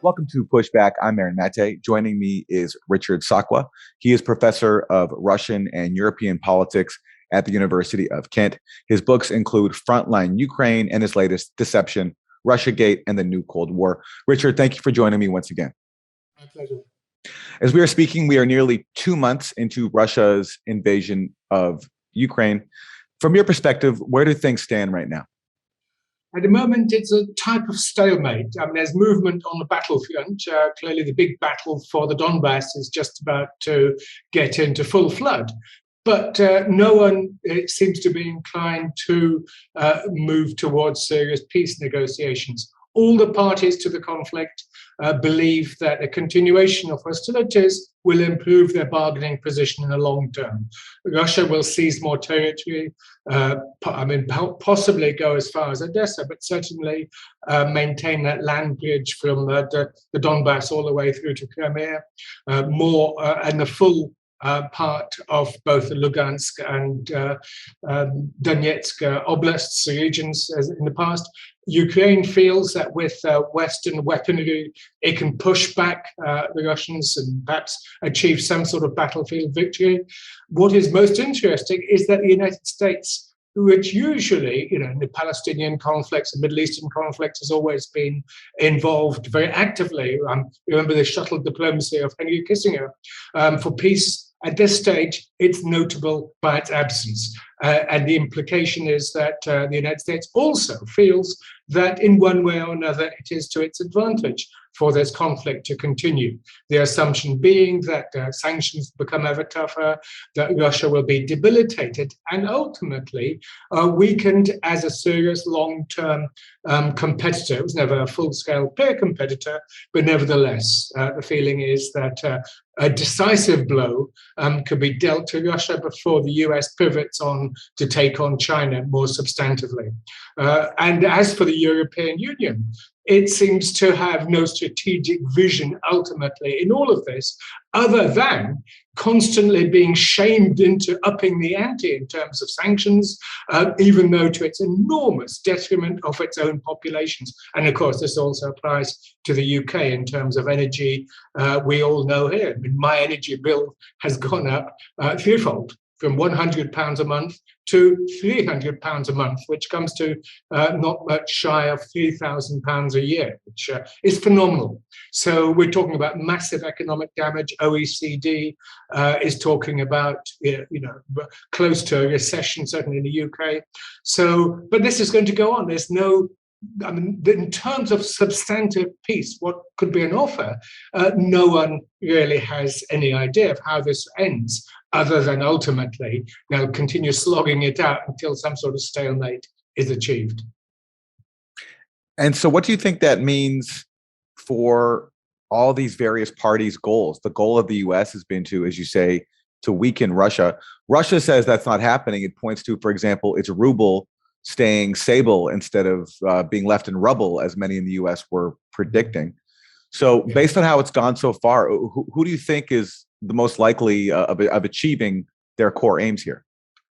Welcome to Pushback. I'm Aaron Maté. Joining me is Richard Sakwa. He is professor of Russian and European politics at the University of Kent. His books include Frontline Ukraine and his latest, Deception, Russiagate, and the New Cold War. Richard, thank you for joining me once again. My pleasure. As we are speaking, we are nearly 2 months into Russia's invasion of Ukraine. From your perspective, where do things stand right now? At the moment, it's a type of stalemate. I mean, there's movement on the battlefront. Clearly, the big battle for the Donbas is just about to get into full flood. But no one seems to be inclined to move towards serious peace negotiations. All the parties to the conflict believe that a continuation of hostilities will improve their bargaining position in the long term. Russia will seize more territory, possibly go as far as Odessa, but certainly maintain that land bridge from the Donbas all the way through to Crimea, and the full part of both the Lugansk and Donetsk oblasts, regions, as in the past. Ukraine feels that with Western weaponry, it can push back the Russians and perhaps achieve some sort of battlefield victory. What is most interesting is that the United States, which usually, in the Palestinian conflicts and Middle Eastern conflicts, has always been involved very actively. Remember the shuttle diplomacy of Henry Kissinger for peace. At this stage, it's notable by its absence. And the implication is that the United States also feels that in one way or another, it is to its advantage for this conflict to continue. The assumption being that sanctions become ever tougher, that Russia will be debilitated and ultimately weakened as a serious long-term competitor. It was never a full-scale peer competitor, but nevertheless, the feeling is that a decisive blow could be dealt to Russia before the US pivots on to take on China more substantively. And as for the European Union, it seems to have no strategic vision ultimately in all of this, other than constantly being shamed into upping the ante in terms of sanctions, even though to its enormous detriment of its own populations. And of course, this also applies to the UK in terms of energy. We all know here, my energy bill has gone up threefold, from £100 a month to £300 a month, which comes to not much shy of £3,000 a year, which is phenomenal. So we're talking about massive economic damage. OECD is talking about close to a recession, certainly in the UK. So, but this is going to go on. There's no. In terms of substantive peace, what could be an offer, no one really has any idea of how this ends, other than ultimately they'll continue slogging it out until some sort of stalemate is achieved. And so what do you think that means for all these various parties' goals? The goal of the US has been to, as you say, to weaken Russia. Russia says that's not happening. It points to, for example, its ruble staying stable instead of being left in rubble, as many in the US were predicting. So based on how it's gone so far, who do you think is the most likely of achieving their core aims here?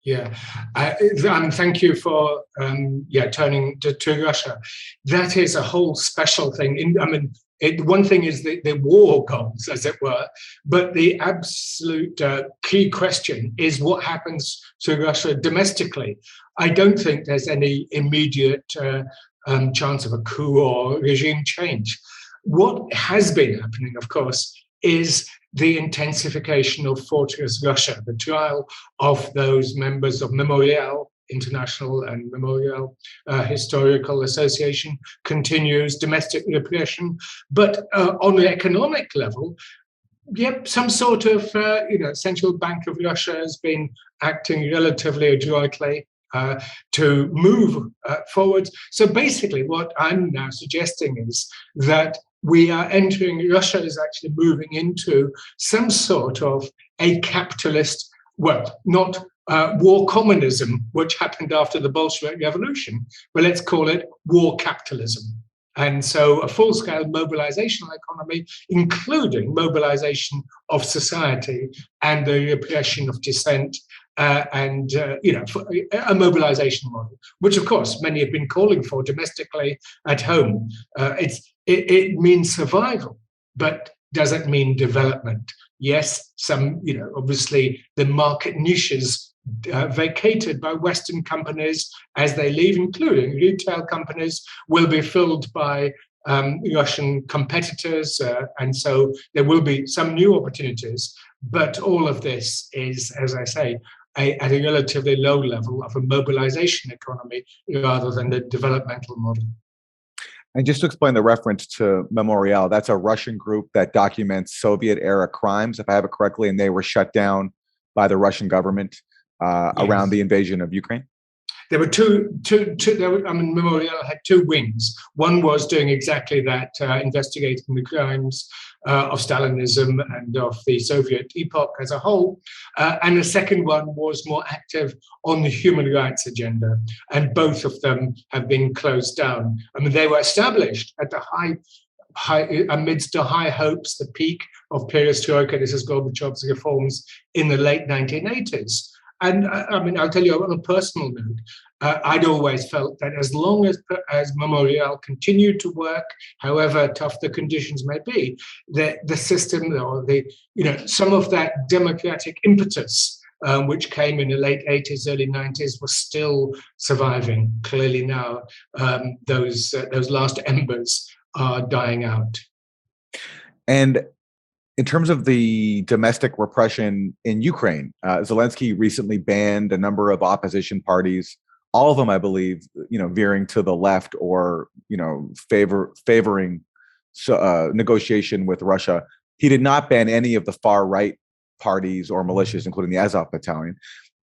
Yeah, thank you for turning to Russia. That is a whole special thing. One thing is the war goals, as it were, but the absolute key question is what happens to Russia domestically. I don't think there's any immediate chance of a coup or regime change. What has been happening, of course, is the intensification of Fortress Russia. The trial of those members of Memorial International and Memorial Historical Association continues, domestic repression. But on the economic level, some sort of central bank of Russia has been acting relatively adroitly to move forward. So basically what I'm now suggesting is that Russia is actually moving into some sort of a capitalist, not war communism, which happened after the Bolshevik Revolution, but let's call it war capitalism. And so a full-scale mobilizational economy, including mobilization of society and the repression of dissent, and a mobilization model, which of course many have been calling for domestically at home. it means survival, but doesn't mean development. Yes, some, obviously the market niches vacated by Western companies as they leave, including retail companies, will be filled by Russian competitors, and so there will be some new opportunities. But all of this is, as I say, at a relatively low level of a mobilization economy rather than the developmental model. And just to explain the reference to Memorial, that's a Russian group that documents Soviet-era crimes, if I have it correctly, and they were shut down by the Russian government around the invasion of Ukraine. There were Memorial had two wings. One was doing exactly that, investigating the crimes of Stalinism and of the Soviet epoch as a whole. And the second one was more active on the human rights agenda. And both of them have been closed down. I mean, they were established at the amidst the high hopes, the peak of perestroika, this is Gorbachev's reforms in the late 1980s. And I mean, I'll tell you on a personal note, I'd always felt that as long as Memorial continued to work, however tough the conditions may be, the system or some of that democratic impetus which came in the late 80s, early 90s, was still surviving. Clearly now, those last embers are dying out. And in terms of the domestic repression in Ukraine, Zelensky recently banned a number of opposition parties, all of them, I believe, veering to the left or, favoring negotiation with Russia. He did not ban any of the far right parties or militias, including the Azov Battalion.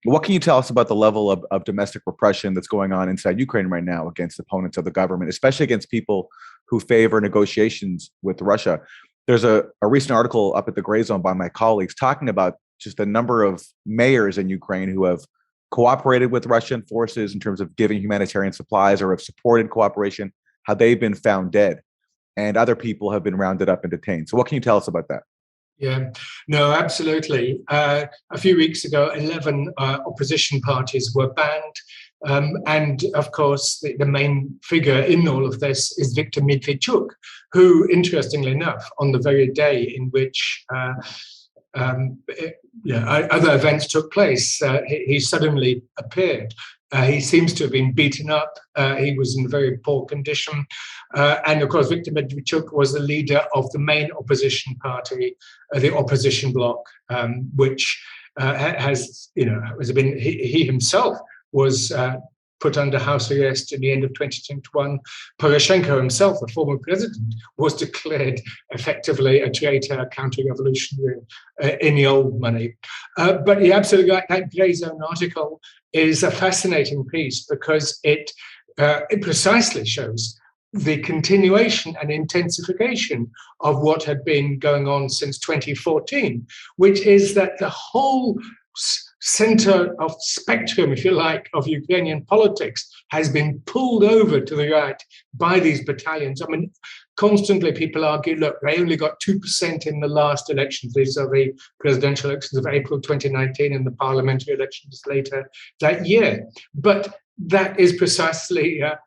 What can you tell us about the level of domestic repression that's going on inside Ukraine right now against opponents of the government, especially against people who favor negotiations with Russia? There's a recent article up at the Grayzone by my colleagues talking about just the number of mayors in Ukraine who have cooperated with Russian forces in terms of giving humanitarian supplies or have supported cooperation, how they've been found dead, and other people have been rounded up and detained. So what can you tell us about that? Yeah, no, absolutely. A few weeks ago, 11 opposition parties were banned. And of course, the main figure in all of this is Viktor Medvedchuk, who, interestingly enough, on the very day in which other events took place, he suddenly appeared. He seems to have been beaten up. He was in very poor condition. And of course, Viktor Medvedchuk was the leader of the main opposition party, the opposition bloc, which has been, he himself was put under house arrest in the end of 2021. Poroshenko himself, the former president, was declared effectively a traitor, counter-revolutionary in the old money. But you're absolutely right, that Grayzone article is a fascinating piece because it precisely shows the continuation and intensification of what had been going on since 2014, which is that the whole center of spectrum, if you like, of Ukrainian politics has been pulled over to the right by these battalions. I mean, constantly people argue, look, they only got 2% in the last elections. These are the presidential elections of April 2019 and the parliamentary elections later that year. But that is precisely a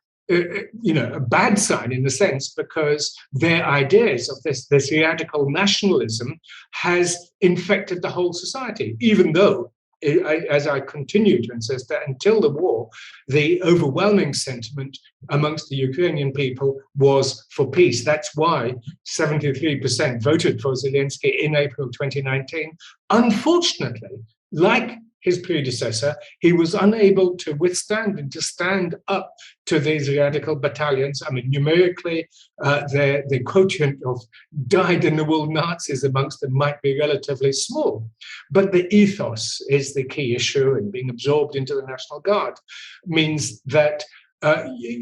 bad sign in a sense, because their ideas of this radical nationalism has infected the whole society, even though, as I continue to insist, that until the war, the overwhelming sentiment amongst the Ukrainian people was for peace. That's why 73% voted for Zelensky in April 2019. Unfortunately, like his predecessor, he was unable to withstand and to stand up to these radical battalions. I mean, numerically, the quotient of dyed-in-the-wool Nazis amongst them might be relatively small. But the ethos is the key issue, and being absorbed into the National Guard means that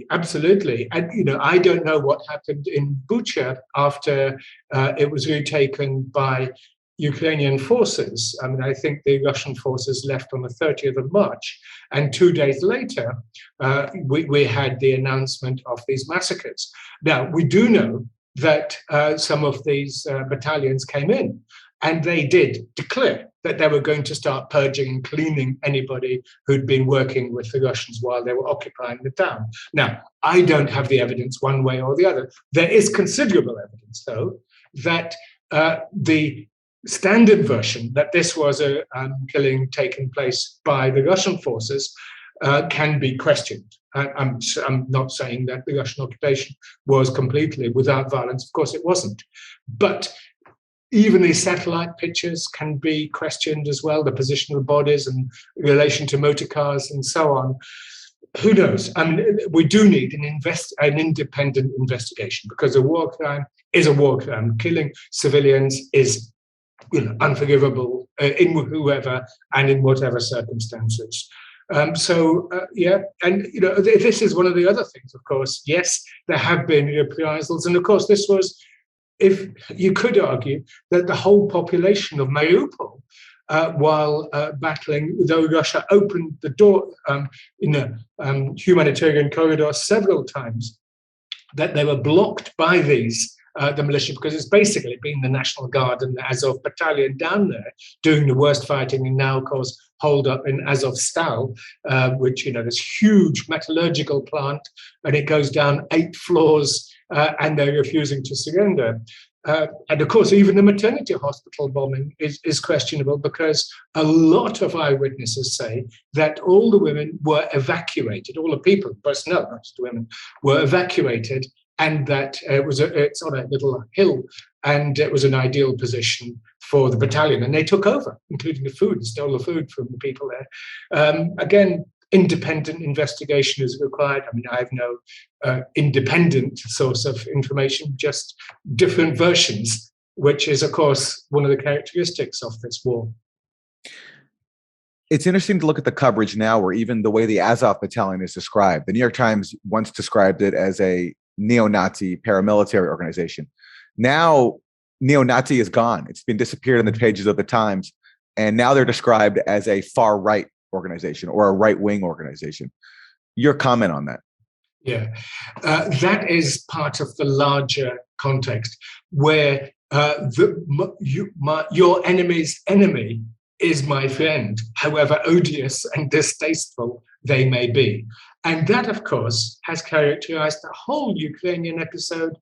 absolutely. And, I don't know what happened in Bucha after it was retaken by Ukrainian forces. I mean, I think the Russian forces left on the 30th of March, and 2 days later, we had the announcement of these massacres. Now, we do know that some of these battalions came in, And they did declare that they were going to start purging and cleaning anybody who'd been working with the Russians while they were occupying the town. Now, I don't have the evidence one way or the other. There is considerable evidence, though, that the standard version, that this was a killing taken place by the Russian forces, can be questioned. I'm not saying that the Russian occupation was completely without violence. Of course, it wasn't. But even these satellite pictures can be questioned as well, the position of bodies and relation to motor cars and so on. Who knows? I mean, we do need an independent investigation, because a war crime is a war crime. Killing civilians is, unforgivable in whoever and in whatever circumstances. Yeah, and this is one of the other things. Of course, yes, there have been reprisals, and of course, this was, if you could argue, that the whole population of Mariupol, while battling, though Russia opened the door in a humanitarian corridor several times, that they were blocked by the militia, because it's basically been the National Guard and the Azov battalion down there doing the worst fighting, and now, of course, holed up in Azovstal, which, this huge metallurgical plant, and it goes down 8 floors, and they're refusing to surrender. And of course, even the maternity hospital bombing is questionable, because a lot of eyewitnesses say that all the women were evacuated, all the people, personnel, not just the women, were evacuated, and that it's on a little hill, and it was an ideal position for the battalion. And they took over, including the food, and stole the food from the people there. Again, independent investigation is required. I mean, I have no independent source of information, just different versions, which is, of course, one of the characteristics of this war. It's interesting to look at the coverage now, where even the way the Azov battalion is described. The New York Times once described it as a neo-Nazi paramilitary organization. Now, neo-Nazi is gone. It's been disappeared in the pages of the Times. And now they're described as a far-right organization or a right-wing organization. Your comment on that? Yeah, that is part of the larger context, where your enemy's enemy is my friend, however odious and distasteful they may be. And that, of course, has characterized the whole Ukrainian episode,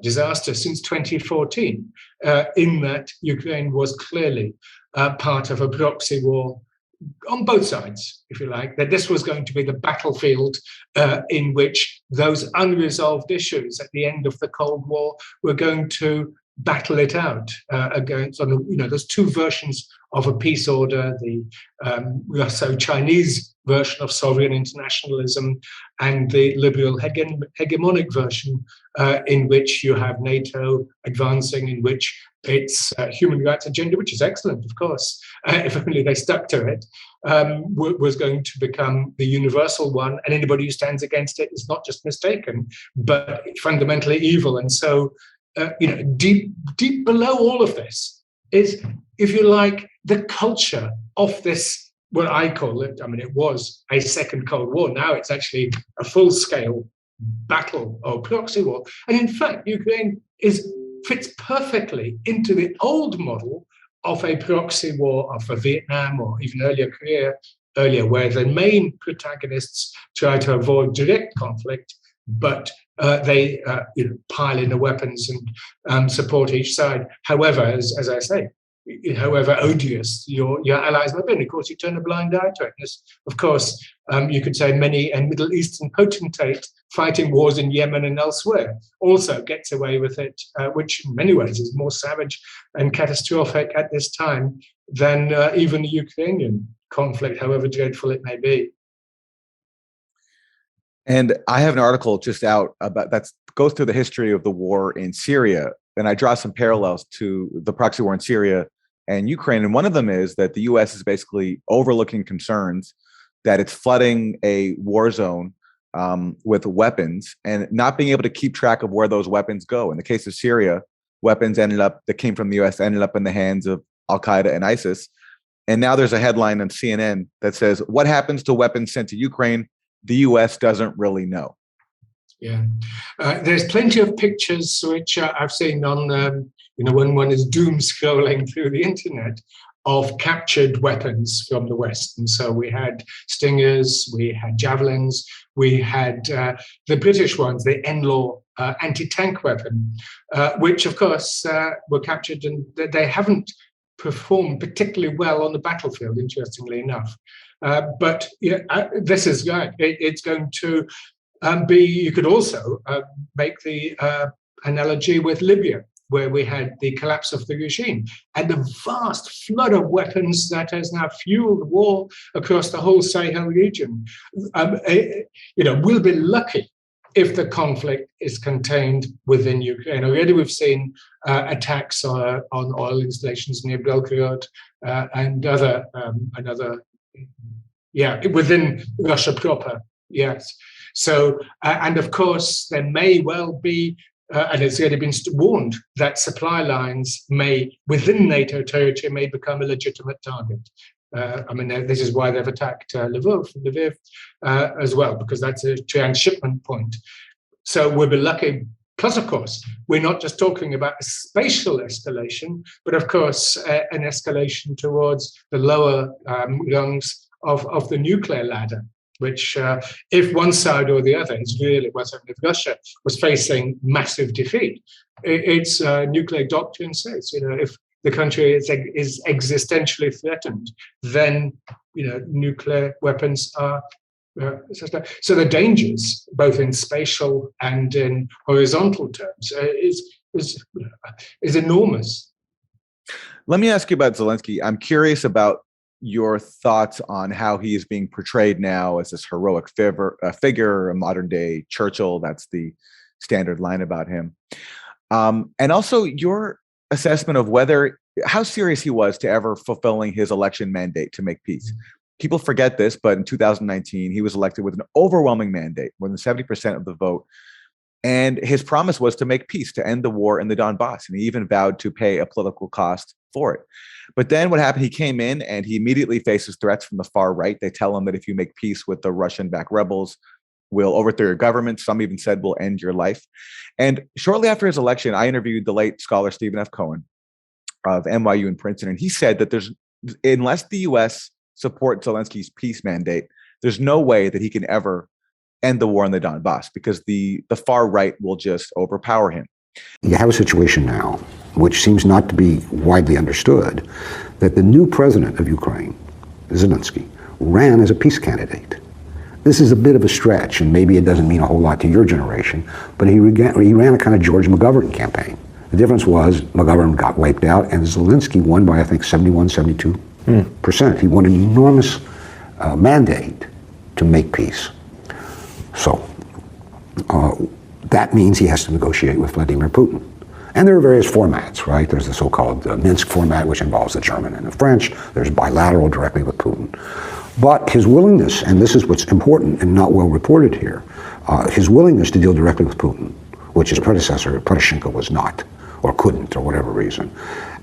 disaster, since 2014, in that Ukraine was clearly part of a proxy war on both sides, if you like, that this was going to be the battlefield in which those unresolved issues at the end of the Cold War were going to battle it out against, there's two versions of a peace order, the Russo-Chinese version of sovereign internationalism and the liberal hegemonic version in which you have NATO advancing, in which its human rights agenda, which is excellent, of course, if only they stuck to it, was going to become the universal one, and anybody who stands against it is not just mistaken, but fundamentally evil. And so, deep below all of this is, if you like, the culture of this, what I call it, I mean, it was a second Cold War. Now it's actually a full-scale battle or proxy war. And in fact, Ukraine fits perfectly into the old model of a proxy war of a Vietnam or even earlier, where the main protagonists try to avoid direct conflict, but they pile in the weapons and support each side. However, as I say, however odious your allies might be, and of course you turn a blind eye to it. And of course, you could say many a Middle Eastern potentate fighting wars in Yemen and elsewhere also gets away with it, which in many ways is more savage and catastrophic at this time than even the Ukrainian conflict, however dreadful it may be. And I have an article just out about that goes through the history of the war in Syria. And I draw some parallels to the proxy war in Syria and Ukraine. And one of them is that the US is basically overlooking concerns that it's flooding a war zone with weapons and not being able to keep track of where those weapons go. In the case of Syria, weapons that came from the US ended up in the hands of Al-Qaeda and ISIS. And now there's a headline on CNN that says, "What happens to weapons sent to Ukraine? The US doesn't really know." Yeah, there's plenty of pictures which I've seen on when one is doom scrolling through the internet, of captured weapons from the West. And so we had Stingers, we had Javelins, we had the British ones, the NLAW anti-tank weapon, which of course were captured, and they haven't performed particularly well on the battlefield, interestingly enough. But this is right. It's going to be, you could also make the analogy with Libya, where we had the collapse of the regime and the vast flood of weapons that has now fueled war across the whole Sahel region. We'll be lucky if the conflict is contained within Ukraine. Already we've seen attacks on oil installations near Belgorod and within Russia proper, yes. So, and of course, there may well be and it's already been warned that supply lines within NATO territory, may become a legitimate target. This is why they've attacked Lviv as well, because that's a transshipment point. So we'll be lucky. Plus, of course, we're not just talking about a spatial escalation, but of course, an escalation towards the lower rungs of the nuclear ladder, which if one side or the other is really, if Russia was facing massive defeat, its nuclear doctrine says, if the country is existentially threatened, then, nuclear weapons are. So the dangers, both in spatial and in horizontal terms, is enormous. Let me ask you about Zelensky. I'm curious about your thoughts on how he is being portrayed now as this heroic figure, a modern day Churchill. That's the standard line about him. And also your assessment of how serious he was to ever fulfilling his election mandate to make peace. People forget this, but in 2019, he was elected with an overwhelming mandate, more than 70% of the vote. And his promise was to make peace, to end the war in the Donbas. And he even vowed to pay a political cost for it. But then what happened? He came in and he immediately faces threats from the far right. They tell him that if you make peace with the Russian-backed rebels, we'll overthrow your government. Some even said we'll end your life. And shortly after his election, I interviewed the late scholar Stephen F. Cohen of NYU and Princeton. And he said that unless the US supports Zelensky's peace mandate, there's no way that he can ever end the war in the Donbas, because the far right will just overpower him. You have a situation now, which seems not to be widely understood, that the new president of Ukraine, Zelensky, ran as a peace candidate. This is a bit of a stretch, and maybe it doesn't mean a whole lot to your generation, but he ran a kind of George McGovern campaign. The difference was McGovern got wiped out, and Zelensky won by, I think, 71, 72%. He won an enormous mandate to make peace. So that means he has to negotiate with Vladimir Putin. And there are various formats, right? There's the so-called Minsk format, which involves the German and the French. There's bilateral directly with Putin. But his willingness, and this is what's important and not well reported here, his willingness to deal directly with Putin, which his predecessor, Poroshenko, was not, or couldn't, or whatever reason,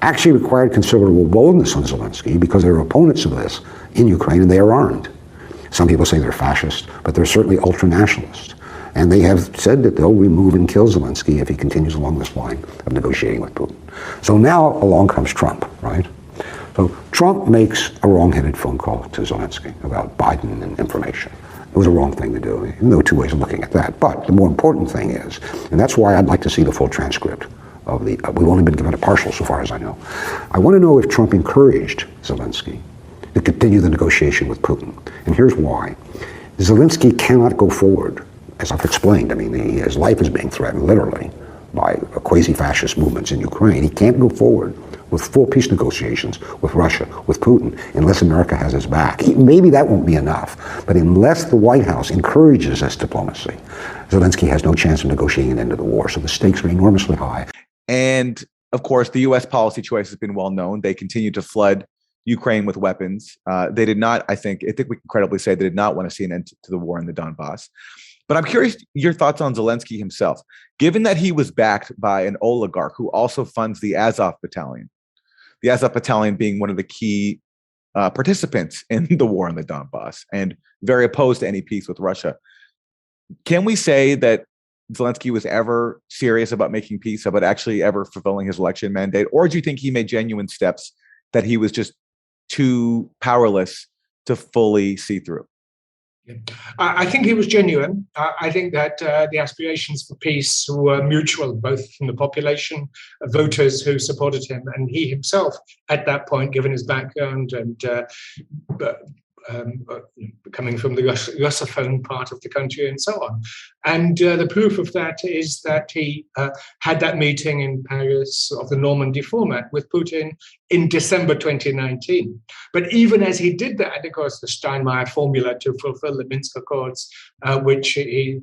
actually required considerable boldness on Zelensky, because there are opponents of this in Ukraine, and they are armed. Some people say they're fascist, but they're certainly ultra-nationalist. And they have said that they'll remove and kill Zelensky if he continues along this line of negotiating with Putin. So now along comes Trump, right? So Trump makes a wrong-headed phone call to Zelensky about Biden and information. It was a wrong thing to do. There are two ways of looking at that. But the more important thing is, and that's why I'd like to see the full transcript of we've only been given a partial so far as I know. I want to know if Trump encouraged Zelensky to continue the negotiation with Putin. And here's why. Zelensky cannot go forward, as I've explained. I mean, his life is being threatened, literally, by quasi-fascist movements in Ukraine. He can't go forward with full peace negotiations with Russia, with Putin, unless America has his back. Maybe that won't be enough, but unless the White House encourages this diplomacy, Zelensky has no chance of negotiating an end to the war. So the stakes are enormously high. And of course, the U.S. policy choice has been well known. They continue to flood Ukraine with weapons. They did not, I think we can credibly say they did not want to see an end to the war in the Donbas. But I'm curious your thoughts on Zelensky himself, given that he was backed by an oligarch who also funds the Azov Battalion, the Azov Battalion being one of the key participants in the war in the Donbas and very opposed to any peace with Russia. Can we say that Zelensky was ever serious about making peace, about actually ever fulfilling his election mandate? Or do you think he made genuine steps that he was just too powerless to fully see through? I think he was genuine. I think that the aspirations for peace were mutual, both from the population, voters who supported him, and he himself at that point, given his background and coming from the Russophone part of the country and so on. And the proof of that is that he had that meeting in Paris of the Normandy format with Putin in December 2019. But even as he did that, of course, the Steinmeier formula to fulfill the Minsk Accords, which he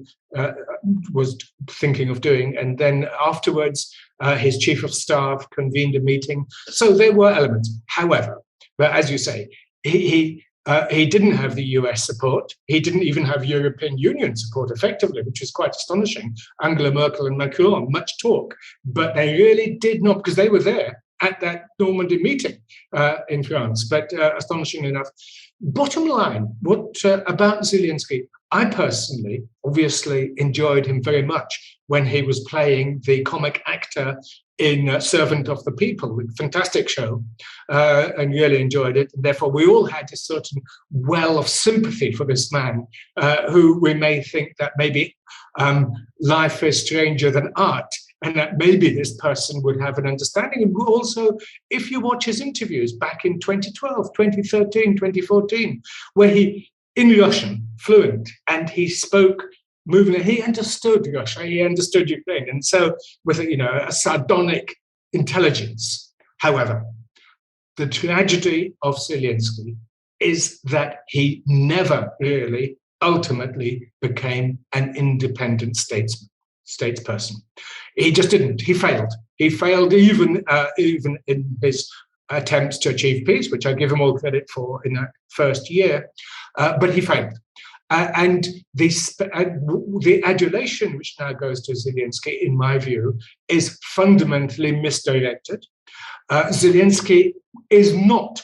was thinking of doing, and then afterwards, his chief of staff convened a meeting. So there were elements. However, but as you say, he didn't have the US support. He didn't even have European Union support effectively, which is quite astonishing. Angela Merkel and Macron, much talk, but they really did not, because they were there at that Normandy meeting in France, but astonishing enough. Bottom line, what about Zelensky? I personally, obviously, enjoyed him very much when he was playing the comic actor in Servant of the People, a fantastic show, and really enjoyed it. And therefore, we all had a certain well of sympathy for this man, who we may think that maybe life is stranger than art, and that maybe this person would have an understanding. And also, if you watch his interviews back in 2012, 2013, 2014, where he, in Russian, fluent, and he spoke moving, he understood Russia, he understood Ukraine, and so with a sardonic intelligence. However, the tragedy of Zelensky is that he never really ultimately became an independent statesperson. He just didn't. He failed. He failed even in his attempts to achieve peace, which I give him all credit for in that first year, but he failed. And the adulation which now goes to Zelensky, in my view, is fundamentally misdirected. Zelensky is not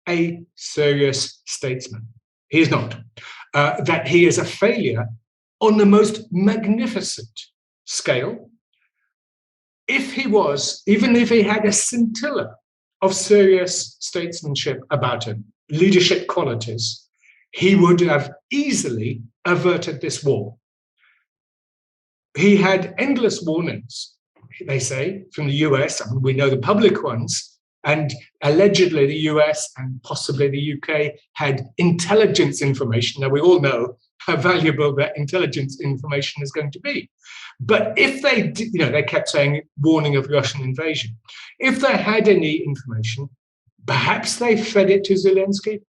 a serious statesman. He is not. That he is a failure on the most magnificent scale. If he was, even if he had a scintilla of serious statesmanship about him, leadership qualities, he would have easily averted this war. He had endless warnings, they say, from the US. I mean, we know the public ones, and allegedly the US and possibly the UK had intelligence information. Now, we all know how valuable that intelligence information is going to be. But if they did, they kept saying warning of Russian invasion. If they had any information, perhaps they fed it to Zelensky.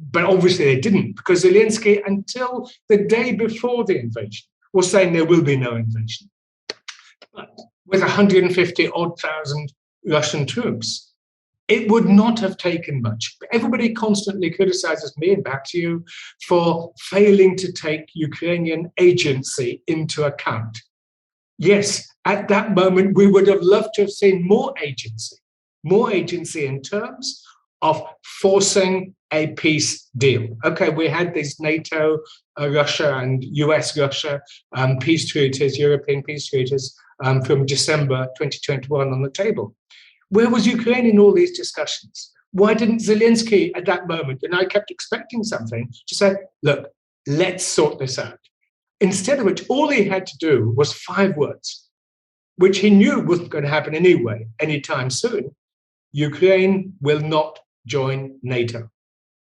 But obviously they didn't, because Zelensky, until the day before the invasion, was saying there will be no invasion. But with 150,000 Russian troops, it would not have taken much. Everybody constantly criticizes me, and back to you, for failing to take Ukrainian agency into account. Yes, at that moment, we would have loved to have seen more agency in terms of forcing a peace deal. Okay, we had these NATO, Russia and US-Russia peace treaties, European peace treaties from December 2021 on the table. Where was Ukraine in all these discussions? Why didn't Zelensky at that moment, and I kept expecting something, to say, look, let's sort this out. Instead of which, all he had to do was 5 words, which he knew wasn't going to happen anyway, anytime soon. Ukraine will not join NATO.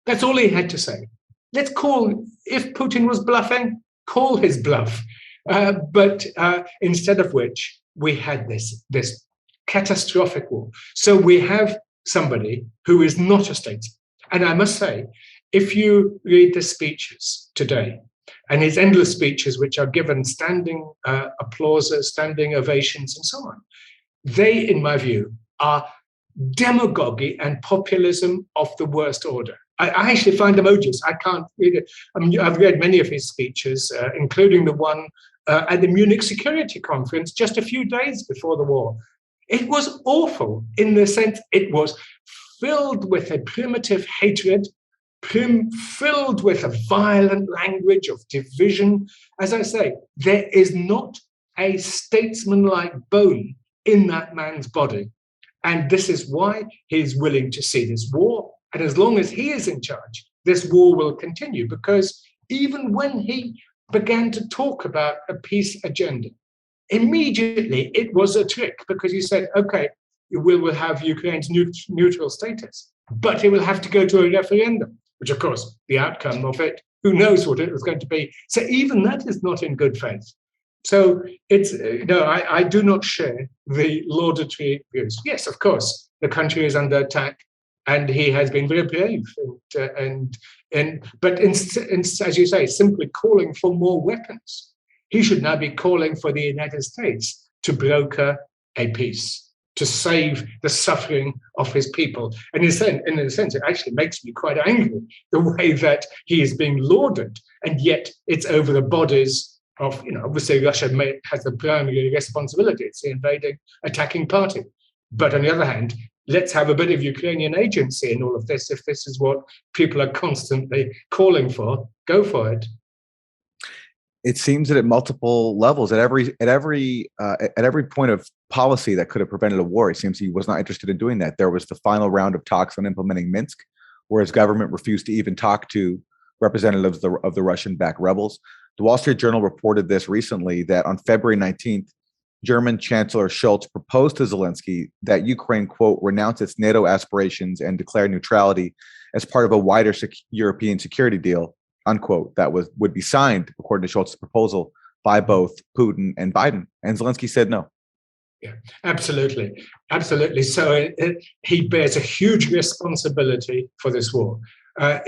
That's all he had to say. Let's call, if Putin was bluffing, call his bluff. But instead of which, we had this catastrophic war. So we have somebody who is not a statesman. And I must say, if you read the speeches today, and his endless speeches, which are given standing applauses, standing ovations, and so on, they, in my view, are demagogy and populism of the worst order. I actually find them odious. I can't read it. I mean, I've read many of his speeches, including the one at the Munich Security Conference just a few days before the war. It was awful in the sense it was filled with a primitive hatred, filled with a violent language of division. As I say, there is not a statesmanlike bone in that man's body. And this is why he's willing to see this war. And as long as he is in charge, this war will continue, because even when he began to talk about a peace agenda, immediately it was a trick, because he said, okay, we will have Ukraine's neutral status, but it will have to go to a referendum, which of course the outcome of it, who knows what it was going to be. So even that is not in good faith. So it's, I do not share the laudatory views. Yes, of course, the country is under attack, and he has been very brave. But as you say, simply calling for more weapons, he should now be calling for the United States to broker a peace, to save the suffering of his people. And in a sense, it actually makes me quite angry, the way that he is being lauded, and yet it's over the bodies of, obviously Russia has the primary responsibility. It's the invading, attacking party. But on the other hand, let's have a bit of Ukrainian agency in all of this. If this is what people are constantly calling for, go for it. It seems that at multiple levels, at every point of policy that could have prevented a war, it seems he was not interested in doing that. There was the final round of talks on implementing Minsk, where his government refused to even talk to representatives of the Russian-backed rebels. The Wall Street Journal reported this recently, that on February 19th, German Chancellor Scholz proposed to Zelensky that Ukraine, quote, renounce its NATO aspirations and declare neutrality as part of a wider European security deal, unquote, that would be signed, according to Scholz's proposal, by both Putin and Biden. And Zelensky said no. Yeah, absolutely. Absolutely. So he bears a huge responsibility for this war. My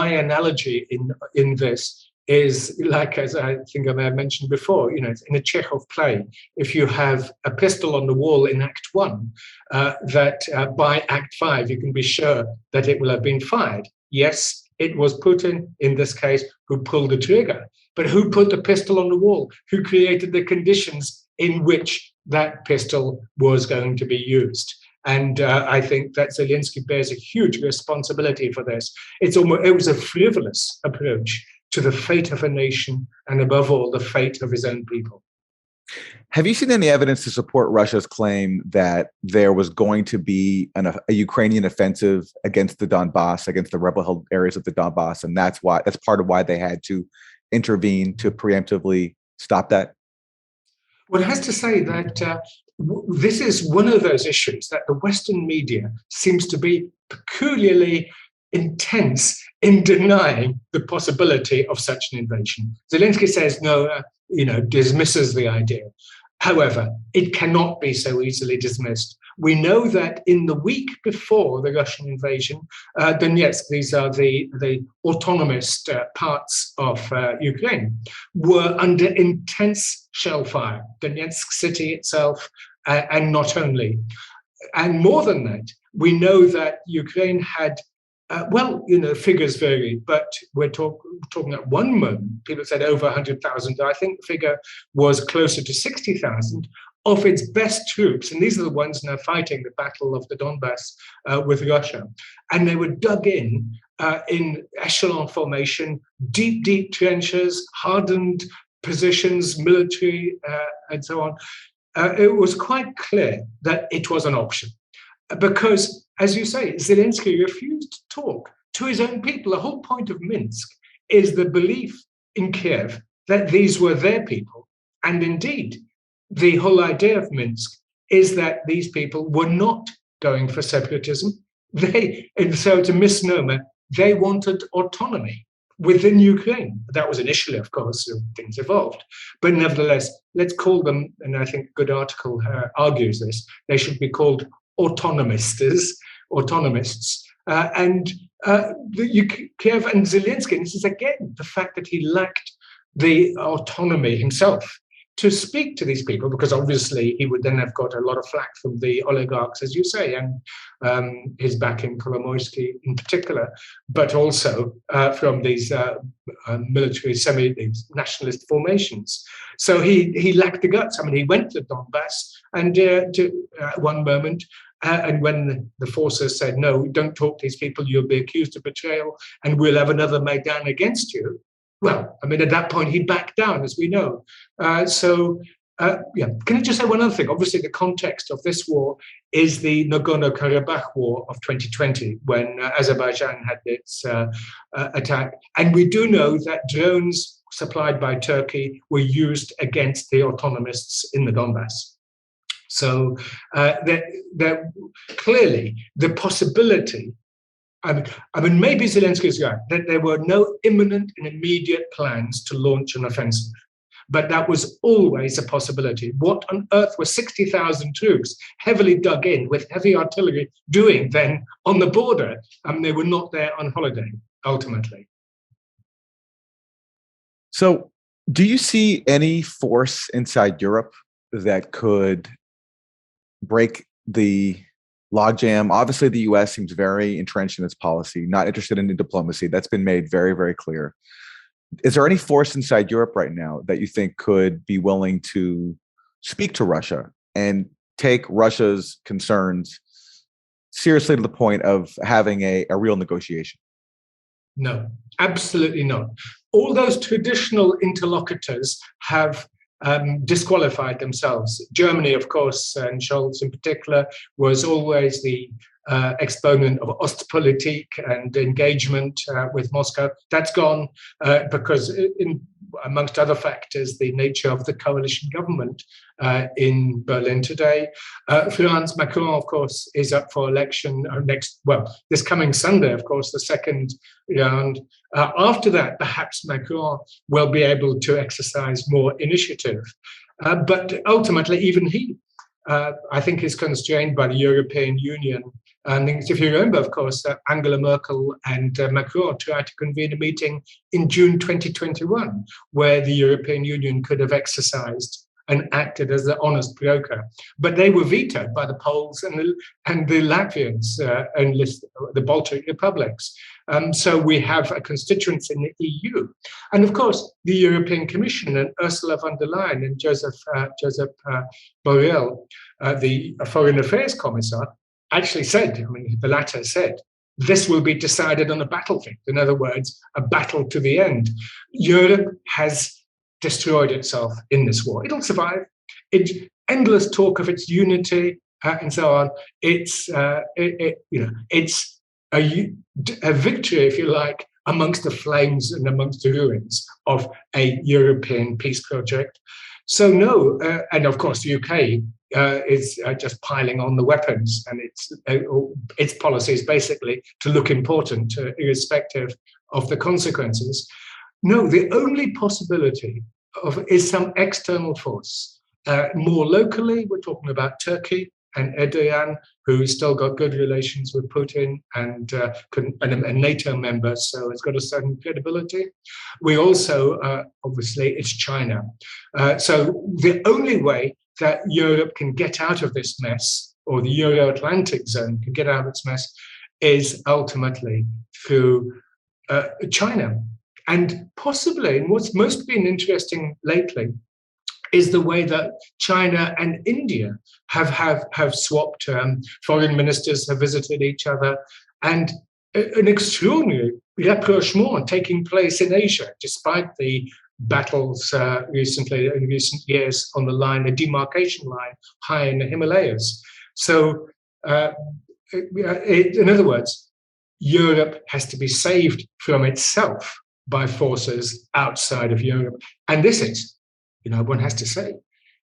analogy in this is like, as I think I may have mentioned before, in a Chekhov play, if you have a pistol on the wall in Act 1, that by Act 5, you can be sure that it will have been fired. Yes, it was Putin, in this case, who pulled the trigger. But who put the pistol on the wall? Who created the conditions in which that pistol was going to be used? And I think that Zelensky bears a huge responsibility for this. It was a frivolous approach to the fate of a nation, and above all, the fate of his own people. Have you seen any evidence to support Russia's claim that there was going to be a Ukrainian offensive against the Donbas, against the rebel-held areas of the Donbas, and that's part of why they had to intervene to preemptively stop that? One has to say that this is one of those issues that the Western media seems to be peculiarly intense in denying the possibility of such an invasion. Zelensky says no, dismisses the idea. However, it cannot be so easily dismissed. We know that in the week before the Russian invasion, Donetsk, these are the autonomous parts of Ukraine, were under intense shell fire. Donetsk city itself, and not only. And more than that, we know that Ukraine had figures vary, but we're talking at one moment, people said over 100,000. I think the figure was closer to 60,000 of its best troops. And these are the ones now fighting the battle of the Donbas with Russia. And they were dug in echelon formation, deep trenches, hardened positions, military, and so on. It was quite clear that it was an option. Because, as you say, Zelensky refused to talk to his own people. The whole point of Minsk is the belief in Kiev that these were their people. And indeed, the whole idea of Minsk is that these people were not going for separatism. And so it's a misnomer, they wanted autonomy within Ukraine. That was initially, of course, things evolved. But nevertheless, let's call them, and I think a good article argues this, they should be called autonomists, Kiev and Zelensky. And this is again the fact that he lacked the autonomy himself to speak to these people, because obviously he would then have got a lot of flack from the oligarchs, as you say, and his backing, Kolomoisky in particular, but also from these military semi-nationalist formations. So he lacked the guts. I mean, he went to Donbas and one moment, and when the forces said, no, don't talk to these people, you'll be accused of betrayal, and we'll have another Maidan against you, Well, I mean, at that point, he backed down, as we know. Can I just say one other thing? Obviously, the context of this war is the Nagorno-Karabakh war of 2020, when Azerbaijan had its attack. And we do know that drones supplied by Turkey were used against the autonomists in the Donbas. So clearly, the possibility, I mean, maybe Zelensky is right, that there were no imminent and immediate plans to launch an offensive. But that was always a possibility. What on earth were 60,000 troops heavily dug in with heavy artillery doing then on the border? They were not there on holiday, ultimately. So do you see any force inside Europe that could break the logjam? Obviously, the US seems very entrenched in its policy, not interested in diplomacy. That's been made very, very clear. Is there any force inside Europe right now that you think could be willing to speak to Russia and take Russia's concerns seriously to the point of having a real negotiation? No, absolutely not. All those traditional interlocutors have disqualified themselves. Germany, of course, and Scholz in particular, was always the exponent of Ostpolitik and engagement with Moscow. That's gone because, amongst other factors, the nature of the coalition government in Berlin today. France, Macron, of course, is up for election this coming Sunday, of course, the second round. After that, perhaps Macron will be able to exercise more initiative. But ultimately, even he, I think, is constrained by the European Union. And if you remember, of course, Angela Merkel and Macron tried to convene a meeting in June 2021, where the European Union could have exercised and acted as the honest broker. But they were vetoed by the Poles and the Latvians and the Baltic republics. So we have a constituency in the EU. And of course, the European Commission and Ursula von der Leyen and Joseph Borrell, the Foreign Affairs Commissar, actually said, the latter said, this will be decided on a battlefield. In other words, a battle to the end. Europe has destroyed itself in this war. It'll survive. Endless talk of its unity and so on. It's a victory, if you like, amongst the flames and amongst the ruins of a European peace project. So no, and of course the UK is just piling on the weapons, and its policy is basically to look important, irrespective of the consequences. No, the only possibility is some external force. More locally, we're talking about Turkey and Erdogan, who's still got good relations with Putin and a NATO member, so it's got a certain credibility. We also, obviously, it's China. So the only way that Europe can get out of this mess, or the Euro-Atlantic zone can get out of its mess, is ultimately through China. And possibly, and what's most been interesting lately, is the way that China and India have swapped. Foreign ministers have visited each other, and an extraordinary rapprochement taking place in Asia, despite the battles in recent years on the line, a demarcation line high in the Himalayas. So, in other words, Europe has to be saved from itself by forces outside of Europe. And this is, one has to say,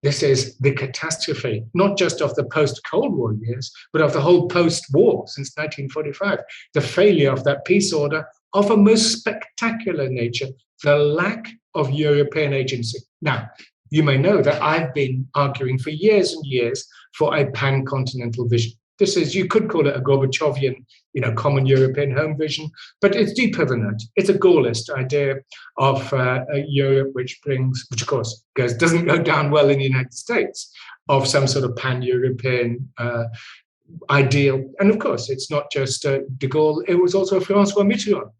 this is the catastrophe, not just of the post-Cold War years, but of the whole post-war since 1945, the failure of that peace order of a most spectacular nature, the lack of European agency. Now, you may know that I've been arguing for years and years for a pan-continental vision. This is, you could call it a Gorbachevian, common European home vision, but it's deeper than that. It's a Gaullist idea of a Europe which of course doesn't go down well in the United States, of some sort of pan-European ideal. And of course, it's not just de Gaulle, it was also Francois Mitterrand.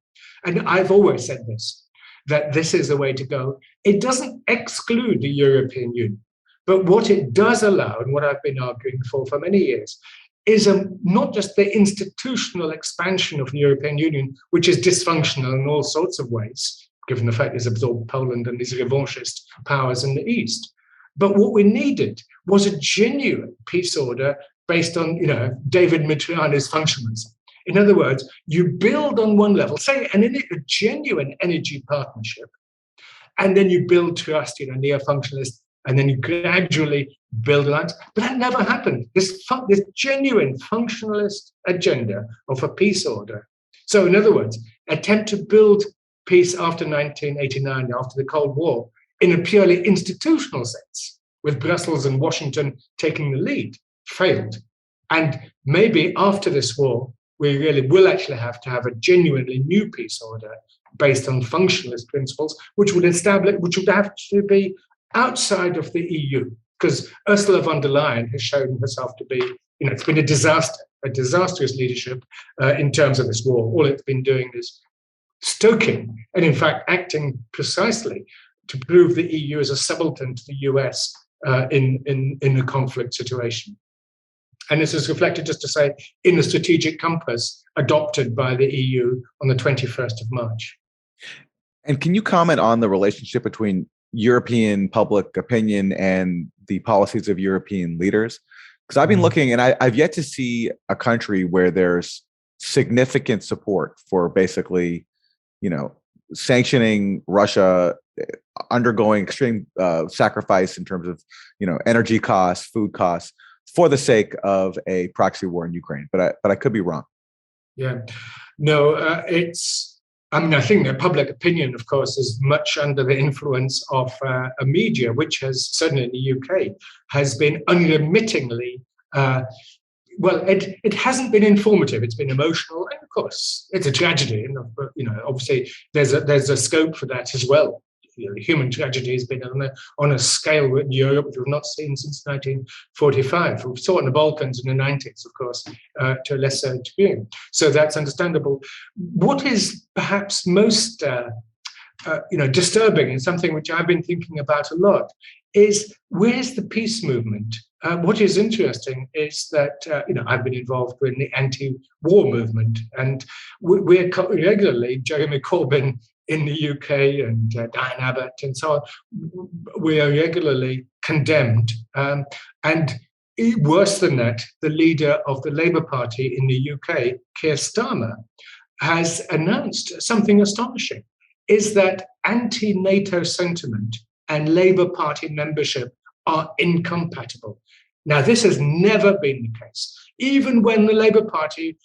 And I've always said this, that this is the way to go. It doesn't exclude the European Union, but what it does allow, and what I've been arguing for many years, is not just the institutional expansion of the European Union, which is dysfunctional in all sorts of ways, given the fact he's absorbed Poland and these revanchist powers in the East. But what we needed was a genuine peace order based on, David Mitriani's functionalism. In other words, you build on one level, say a genuine energy partnership, and then you build trust, neo-functionalist, and then you gradually build alliance. But that never happened. This genuine functionalist agenda of a peace order. So in other words, attempt to build peace after 1989, after the Cold War, in a purely institutional sense, with Brussels and Washington taking the lead, failed. And maybe after this war, we really will actually have to have a genuinely new peace order based on functionalist principles, which would have to be outside of the EU, because Ursula von der Leyen has shown herself to be, it's been a disastrous leadership in terms of this war. All it's been doing is stoking and, in fact, acting precisely to prove the EU as a subaltern to the US in a conflict situation. And this is reflected, just to say, in the strategic compass adopted by the EU on the 21st of March. And can you comment on the relationship between European public opinion and the policies of European leaders? Because I've been looking, and I've yet to see a country where there's significant support for basically, sanctioning Russia, undergoing extreme sacrifice in terms of, energy costs, food costs, for the sake of a proxy war in Ukraine. But I could be wrong. Yeah, no, I think that public opinion, of course, is much under the influence of a media, which has, certainly in the UK, has been unremittingly, it hasn't been informative. It's been emotional, and of course, it's a tragedy. And obviously, there's a scope for that as well. Human tragedy has been on a scale in Europe which we've not seen since 1945. We saw it in the Balkans in the 90s, of course, to a lesser degree. So that's understandable. What is perhaps most disturbing, and something which I've been thinking about a lot, is where's the peace movement? What is interesting is that I've been involved in the anti-war movement, and we're regularly, Jeremy Corbyn in the UK and Diane Abbott and so on, we are regularly condemned. And worse than that, the leader of the Labour Party in the UK, Keir Starmer, has announced something astonishing, is that anti-NATO sentiment and Labour Party membership are incompatible. Now, this has never been the case. Even when the Labour Party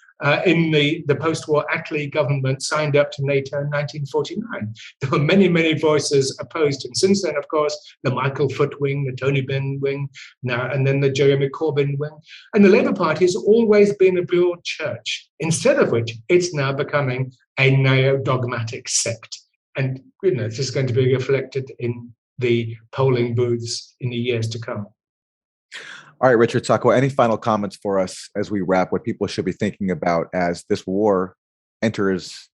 in the post-war Attlee government signed up to NATO in 1949, there were many, many voices opposed. And since then, of course, the Michael Foot wing, the Tony Benn wing, and then the Jeremy Corbyn wing. And the Labour Party has always been a broad church, instead of which it's now becoming a neo-dogmatic sect. And this is going to be reflected in the polling booths in the years to come. All right, Richard Sakwa, any final comments for us as we wrap, what people should be thinking about as this war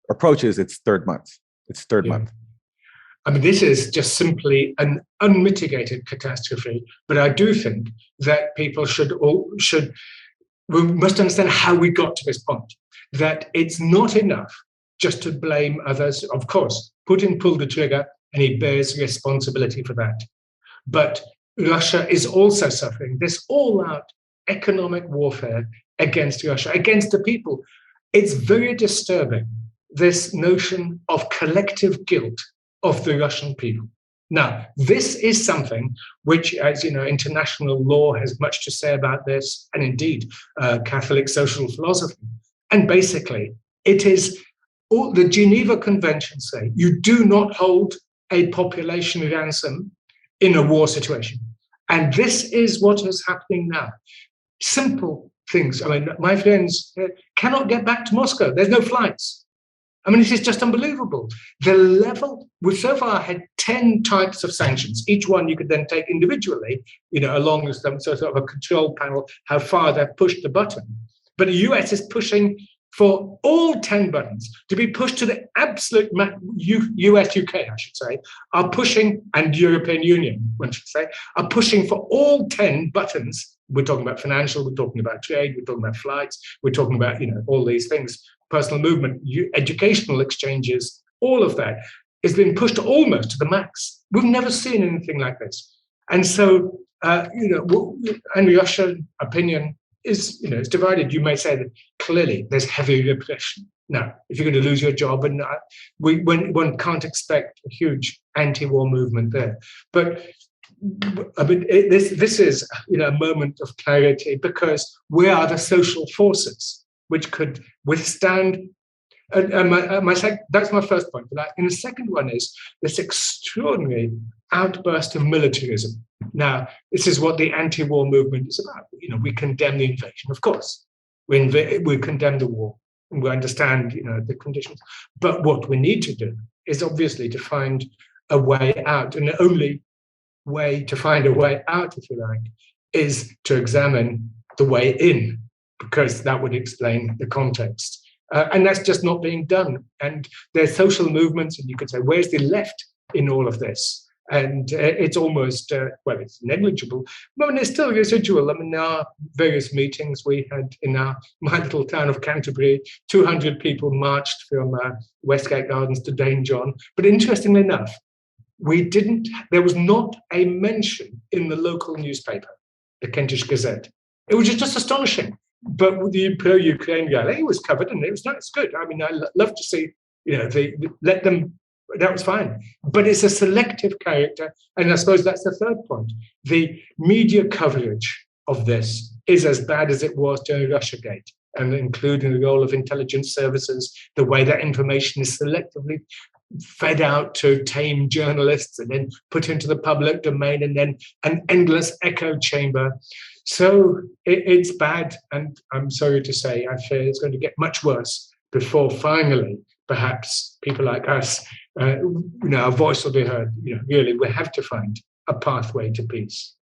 approaches its third month? Month. I mean, this is just simply an unmitigated catastrophe. But I do think that people we must understand how we got to this point, that it's not enough just to blame others. Of course, Putin pulled the trigger and he bears responsibility for that. But Russia is also suffering this all-out economic warfare against Russia, against the people. It's very disturbing, this notion of collective guilt of the Russian people. Now, this is something which, as you know, international law has much to say about this, and indeed Catholic social philosophy. And basically, it is all the Geneva Conventions say you do not hold a population ransom in a war situation. And this is what is happening now. Simple things. I mean, my friends cannot get back to Moscow. There's no flights. I mean, this is just unbelievable. The level, we've so far had 10 types of sanctions. Each one you could then take individually, along with some sort of a control panel, how far they've pushed the button. But the US is pushing for all 10 buttons to be pushed to the absolute US, UK, I should say, are pushing, and European Union, one should say, are pushing for all 10 buttons. We're talking about financial, we're talking about trade, we're talking about flights, we're talking about, all these things, personal movement, educational exchanges, all of that. is being pushed almost to the max. We've never seen anything like this. And so, and Russian opinion is, is divided. You may say that clearly there's heavy repression. Now, if you're going to lose your job, and one can't expect a huge anti-war movement there. But I mean, this is a moment of clarity, because where are the social forces which could withstand? That's my first point. And the second one is this extraordinary outburst of militarism. Now, this is what the anti-war movement is about. We condemn the invasion, of course. We condemn the war, and we understand, the conditions. But what we need to do is obviously to find a way out, and the only way to find a way out, if you like, is to examine the way in, because that would explain the context. And that's just not being done. And there's social movements, and you could say, where's the left in all of this? And it's almost, it's negligible, but it's still residual. I mean, our various meetings we had in my little town of Canterbury, 200 people marched from Westgate Gardens to Dane John. But interestingly enough, there was not a mention in the local newspaper, the Kentish Gazette. It was just astonishing. But the pro-Ukraine guy, it was covered, and it was nice, good. I mean, I love to see, they let them. That was fine. But it's a selective character. And I suppose that's the third point. The media coverage of this is as bad as it was during Russiagate, and including the role of intelligence services, the way that information is selectively fed out to tame journalists and then put into the public domain, and then an endless echo chamber. So it's bad. And I'm sorry to say, I fear it's going to get much worse before finally, perhaps people like us, our voice will be heard. Really, we have to find a pathway to peace.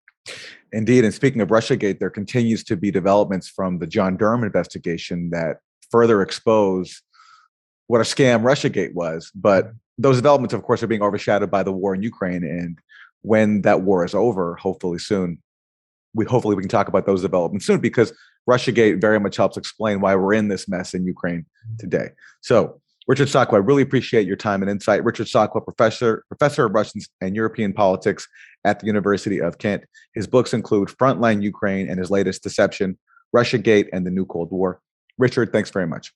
Indeed. And speaking of Russiagate, there continues to be developments from the John Durham investigation that further expose what a scam Russiagate was. But those developments, of course, are being overshadowed by the war in Ukraine. And when that war is over, hopefully soon, we can talk about those developments soon, because Russiagate very much helps explain why we're in this mess in Ukraine today. So, Richard Sakwa, I really appreciate your time and insight. Richard Sakwa, professor of Russian and European politics at the University of Kent. His books include Frontline Ukraine and his latest, Deception, Russiagate and the New Cold War. Richard, thanks very much.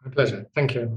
My pleasure. Thank you.